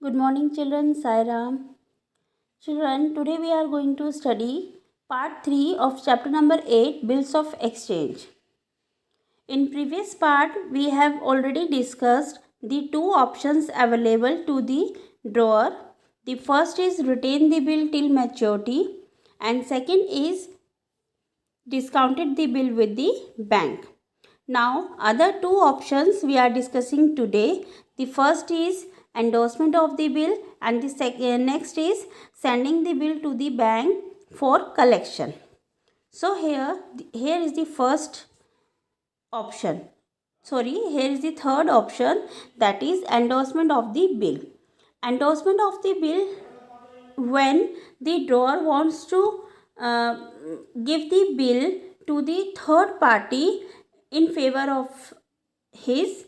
Good morning, children. Sai Ram. Children, today we are going to study part 3 of chapter number 8, Bills of Exchange. In previous part, we have already discussed the two options available to the drawer. The first is retain the bill till maturity, and second is discounted the bill with the bank. Now, other two options we are discussing today. The first is endorsement of the bill, and the next is sending the bill to the bank for collection. So here is the first option. Here is the third option, that is endorsement of the bill. Endorsement of the bill, when the drawer wants to uh, give the bill to the third party in favor of his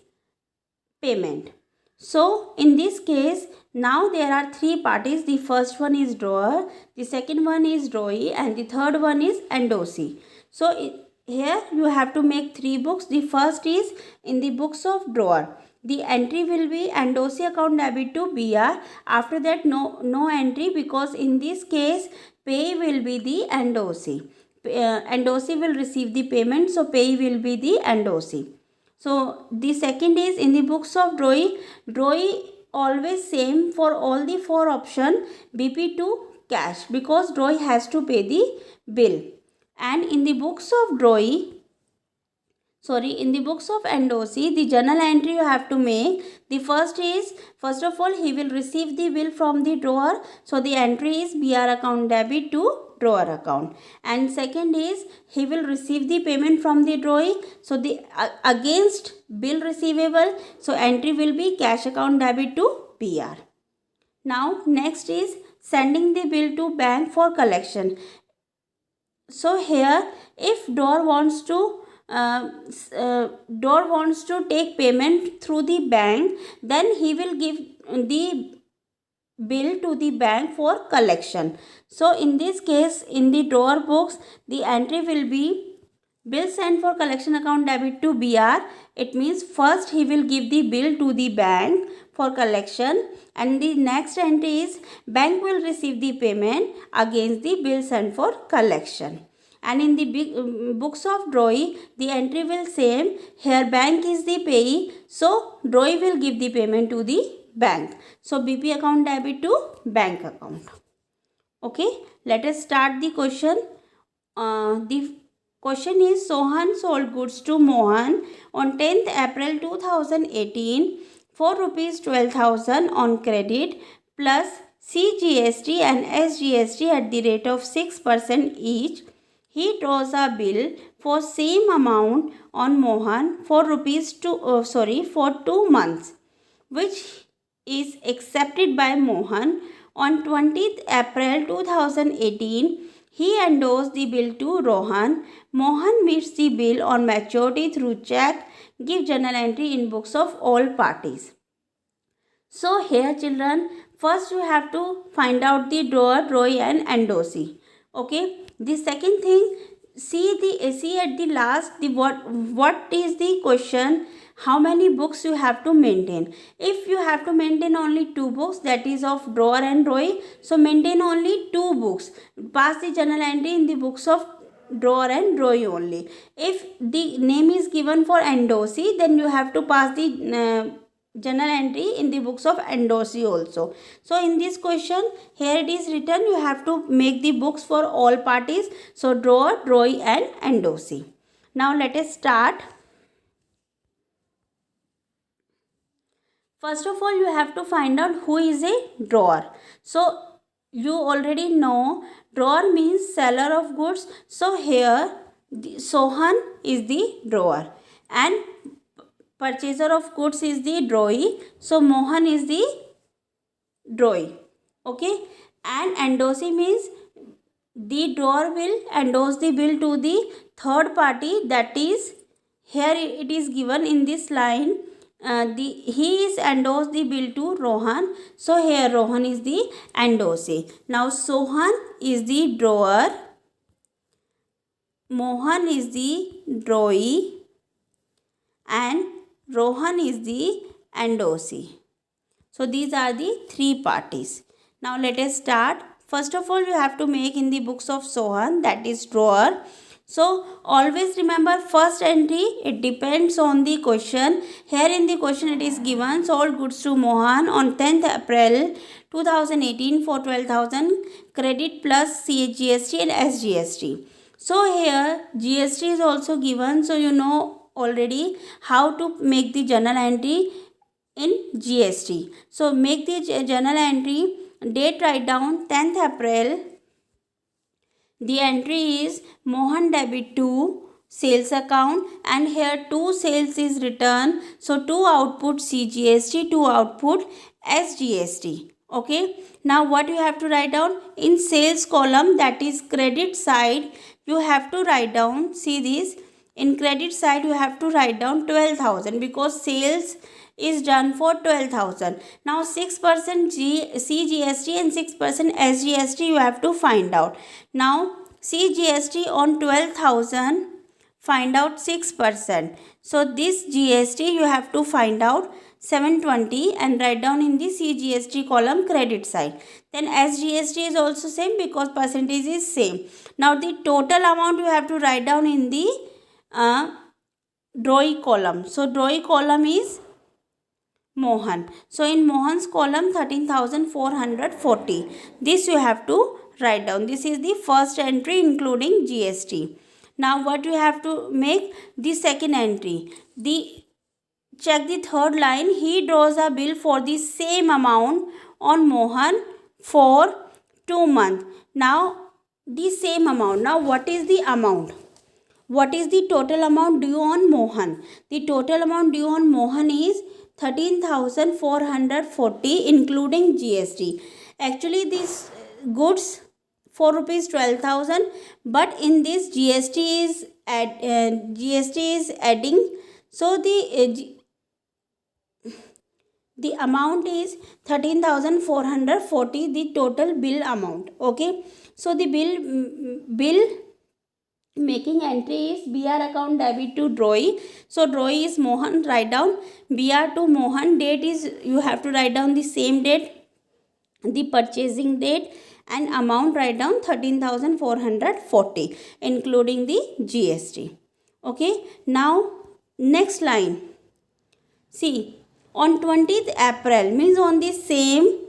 payment. So in this case, now there are three parties. The first one is drawer, the second one is drawee, and the third one is endorsee. So here you have to make three books. The first is in the books of drawer. The entry will be endorsee account debit to BR. After that, no entry, because in this case pay will be the endorsee. Endorsee will receive the payment, so pay will be the endorsee. So the second is in the books of drawee. Drawee always same for all the four option, BP to cash, because drawee has to pay the bill. And in the books of in the books of endorsee, the journal entry you have to make. The first is, first of all, he will receive the bill from the drawer, so the entry is BR account debit to drawer account. And second is, he will receive the payment from the drawee, so the against bill receivable, so entry will be cash account debit to BR. Now next is sending the bill to bank for collection. So here, if drawer wants to take payment through the bank, then he will give the bill to the bank for collection. So in this case, in the drawer books, the entry will be bill sent for collection account debit to BR. It means first he will give the bill to the bank for collection, and the next entry is bank will receive the payment against the bill sent for collection. And in the books of drawee, the entry will same. Here bank is the payee, so drawee will give the payment to the bank. So BP account debit to bank account. Okay, let us start the question. The question is, Sohan sold goods to Mohan on 10th April 2018 for rupees 12,000 on credit plus CGST and SGST at the rate of 6% each. He draws a bill for same amount on Mohan for for 2 months, which is accepted by Mohan. On 20th April 2018, he endorsed the bill to Rohan. Mohan meets the bill on maturity through check. Give journal entry in books of all parties. So here children, first you have to find out the drawer, drawee and endorsee. Okay. The second thing, see at the last the what is the question, how many books you have to maintain. If you have to maintain only two books, that is of drawer and drawee, so maintain only two books. Pass the journal entry in the books of drawer and drawee only. If the name is given for endorsee, then you have to pass the journal entry in the books of endorsee also. So in this question, here it is written, you have to make the books for all parties. So drawer, drawee and endorsee. Now let us start. First of all, you have to find out who is a drawer. So you already know drawer means seller of goods. So here Sohan is the drawer and purchaser of goods is the drawee. So Mohan is the drawee. Okay. And endorsee means the drawer will endorse the bill to the third party, that is here it is given in this line. He is endorsed the bill to Rohan. So here Rohan is the endorsee. Now Sohan is the drawer, Mohan is the drawee and Rohan is the endorsee. So these are the three parties. Now let us start. First of all, you have to make in the books of Sohan, that is drawer. So always remember first entry, it depends on the question. Here in the question it is given sold goods to Mohan on 10th April 2018 for 12,000 credit plus GST and SGST. So here GST is also given, so you know already how to make the journal entry in GST. So make the journal entry, date write down 10th April. The entry is Mohan debit to sales account, and here 2 sales is written. So 2 output CGST, 2 output SGST. Okay. Now what you have to write down in sales column, that is credit side, you have to write down, see this, in credit side you have to write down 12,000 because sales is done for 12,000. Now 6% CGST and 6% SGST you have to find out. Now CGST on 12,000, find out 6%. So this GST you have to find out 720 and write down in the CGST column credit side. Then SGST is also same because percentage is same. Now the total amount you have to write down in the drawing column. So drawing column is Mohan. So in Mohan's column 13,440. This you have to write down. This is the first entry including GST. Now what you have to make the second entry. Check the third line. He draws a bill for the same amount on Mohan for 2 months. Now the same amount. Now what is the amount? What is the total amount due on Mohan? The total amount due on Mohan is 13,440 including GST. Actually these goods for rupees 12,000, but in this GST is adding, so the amount is 13,440, the total bill amount. Okay, so the bill making entry is BR account debit to Droy. So Droy is Mohan, write down BR to Mohan. Date is, you have to write down the same date, the purchasing date, and amount write down 13,440 including the GST. Okay, now next line. See, on 20th April means on the same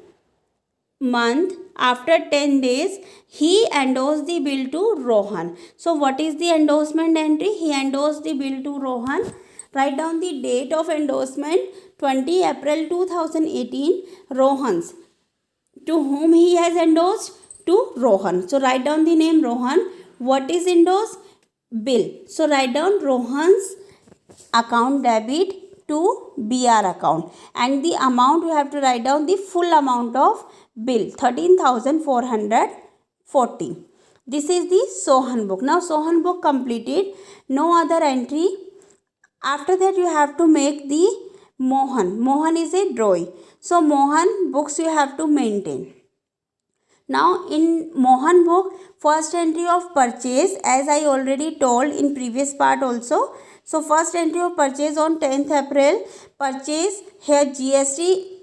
month, after 10 days, he endorsed the bill to Rohan. So what is the endorsement entry? He endorsed the bill to Rohan. Write down the date of endorsement 20 April 2018. Rohan's. To whom he has endorsed? To Rohan. So write down the name Rohan. What is endorsed? Bill. So write down Rohan's account debit to BR account, and the amount you have to write down the full amount of bill 13,440. This is the Sohan book. Now Sohan book completed, no other entry. After that you have to make the Mohan. Mohan is a drawing. So Mohan books you have to maintain. Now in Mohan book, first entry of purchase, as I already told in previous part also. So first entry of purchase on 10th April, purchase, here GST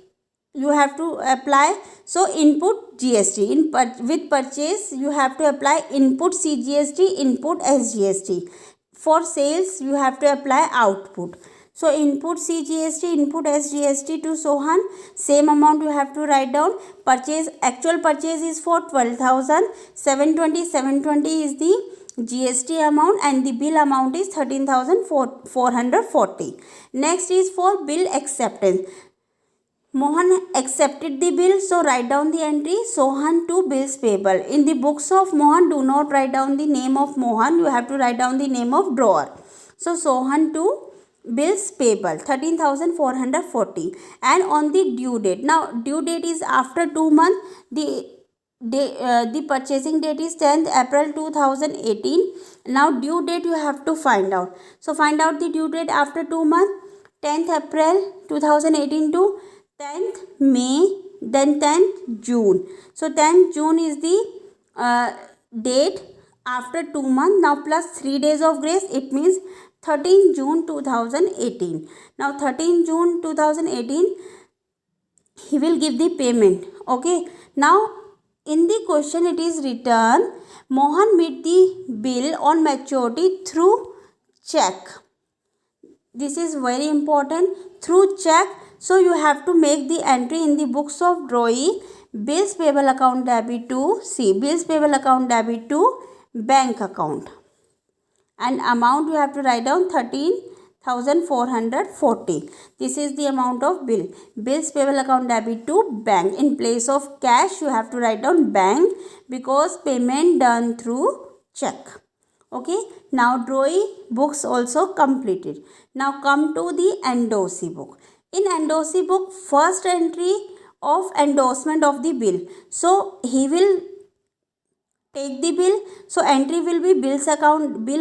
you have to apply. So input GST, with purchase you have to apply input CGST, input SGST. For sales you have to apply output. So input CGST, input SGST to Sohan, same amount you have to write down. Purchase, actual purchase is for 12,000, 720 is the GST amount, and the bill amount is 13,440. Next is for bill acceptance. Mohan accepted the bill, so write down the entry Sohan to bills payable. In the books of Mohan, do not write down the name of Mohan, you have to write down the name of drawer. So Sohan to bills payable 13,440, and on the due date. Now due date is after 2 months. The purchasing date is 10th April 2018. Now due date you have to find out. So find out the due date after 2 months. 10th April 2018 to 10th May, then 10th June. So 10th June is the date after 2 months. Now plus 3 days of grace, it means 13 June 2018. Now 13 June 2018, he will give the payment. Okay, now in the question it is written Mohan made the bill on maturity through check. This is very important, through check. So you have to make the entry in the books of drawing, bills payable account debit to bills payable account debit to bank account, and amount you have to write down 13,440. This is the amount of bills payable account debit to bank. In place of cash you have to write down bank, because payment done through check. Okay, now drawing books also completed. Now come to the endorsee book. In endorsee book, first entry of endorsement of the bill. So he will take the bill. So entry will be bill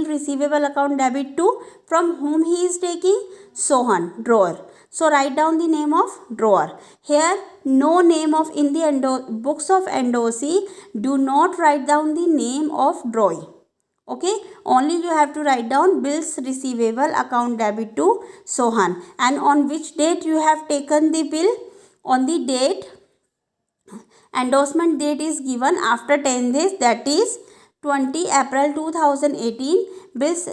receivable account debit to, from whom he is taking, Sohan, drawer. So write down the name of drawer. Here no name of, in the books of endorsee do not write down the name of drawee. Okay, only you have to write down bills receivable account debit to Sohan, and on which date you have taken the bill. On the date, endorsement date is given after 10 days, that is 20 April 2018. Bills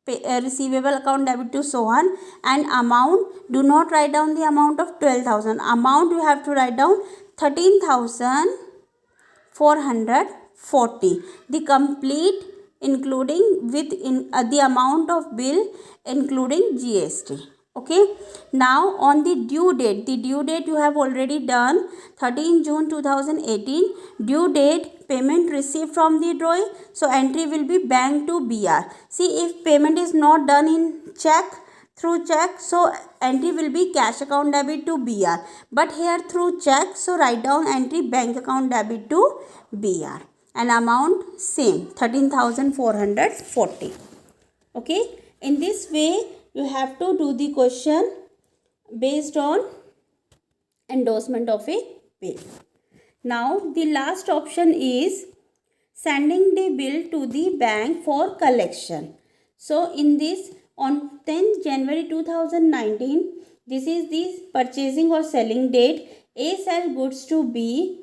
receivable account debit to Sohan, and amount, do not write down the amount of 12,000. Amount you have to write down 13,440. The complete, including with the amount of bill including GST. Okay, now on the due date you have already done 13 June 2018. Due date, payment received from the drawee. So entry will be bank to BR. See, if payment is not done in check, through check, so entry will be cash account debit to BR. But here through check, so write down entry bank account debit to BR, and amount same, 13,440. Okay, in this way you have to do the question based on endorsement of a bill. Now the last option is sending the bill to the bank for collection. So in this, on 10th January 2019, this is the purchasing or selling date. A sell goods to B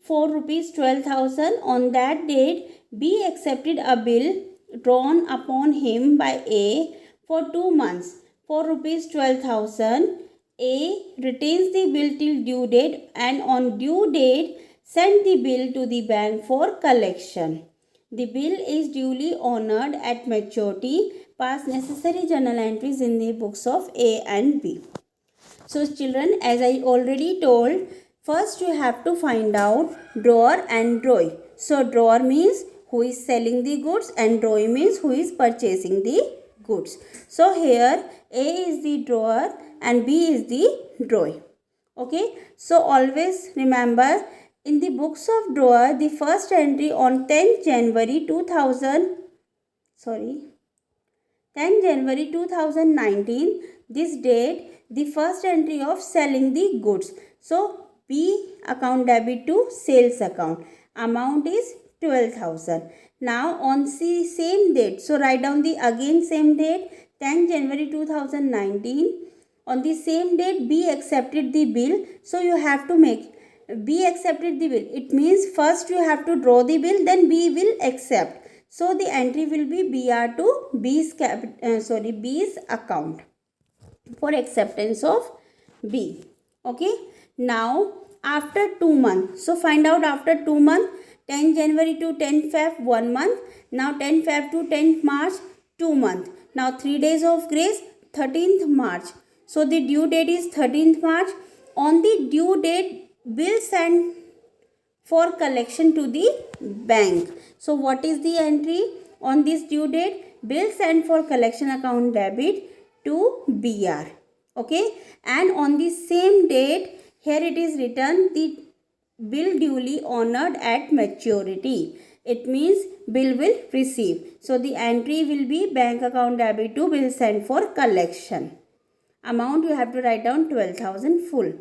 for rupees 12,000. On that date, B accepted a bill drawn upon him by A for 2 months for rupees 12,000. A retains the bill till due date, and on due date send the bill to the bank for collection. The bill is duly honored at maturity. Pass necessary journal entries in the books of A and B. So children, as I already told, first you have to find out drawer and drawee. So drawer means who is selling the goods, and drawee means who is purchasing the goods. So here A is the drawer and B is the drawee. Okay, so always remember, in the books of drawer, the first entry on 10th January 2019, this date, the first entry of selling the goods. So B account debit to sales account. Amount is 12,000. Now on the same date, so write down the again same date, 10 January 2019. On the same date, B accepted the bill. So you have to make B accepted the bill. It means first you have to draw the bill, then B will accept. So the entry will be BR to B's account for acceptance of B. Okay. Now after 2 months, so find out after 2 months, 10 January to 10 Feb 1 month. Now 10 Feb to 10 March 2 months. Now 3 days of grace, 13th March. So the due date is 13th March. On the due date, bill sent for collection to the bank. So what is the entry on this due date? Bill sent for collection account debit to BR. Okay, and on the same date, here it is written the bill duly honored at maturity. It means bill will receive. So the entry will be bank account debit to bill sent for collection. Amount you have to write down 12,000 full.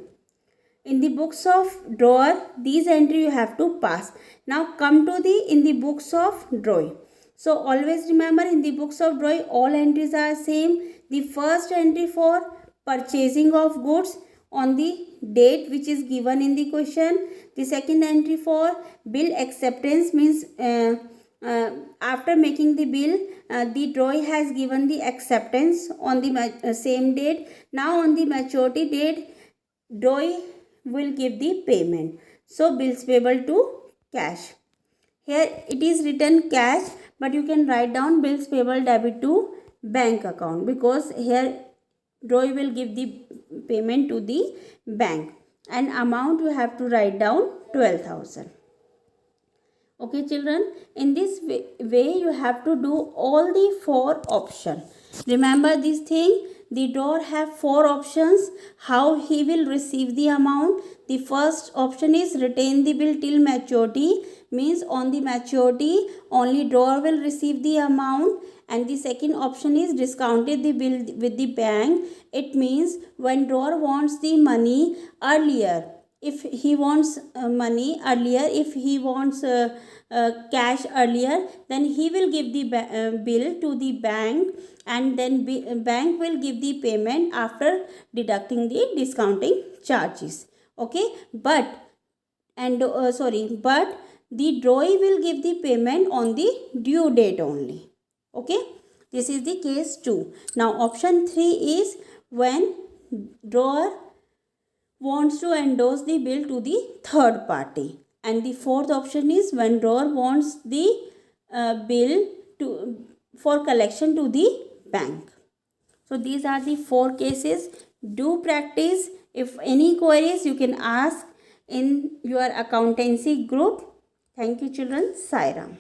In the books of drawer, these entry you have to pass. Now come to the in the books of drawee. So always remember, in the books of drawee all entries are same. The first entry for purchasing of goods, on the date which is given in the question. The second entry for bill acceptance means after making the bill, the drawee has given the acceptance on the same date. Now on the maturity date, drawee will give the payment. So bills payable to cash. Here it is written cash, but you can write down bills payable debit to bank account, because here drawee will give the payment to the bank, and amount you have to write down 12,000. Okay children, in this way you have to do all the 4 options. Remember this thing, the drawer have 4 options how he will receive the amount. The first option is retain the bill till maturity, means on the maturity only drawer will receive the amount. And the second option is discounted the bill with the bank. It means when drawer wants the money earlier, if he wants money earlier, if he wants cash earlier, then he will give the bill to the bank, and then bank will give the payment after deducting the discounting charges. Okay, but the drawee will give the payment on the due date only. Okay, this is the case 2. Now option 3 is when drawer wants to endorse the bill to the third party, and the fourth option is when drawer wants the bill for collection to the bank. So these are the 4 cases. Do practice. If any queries, you can ask in your accountancy group. Thank you children. Sai Ram.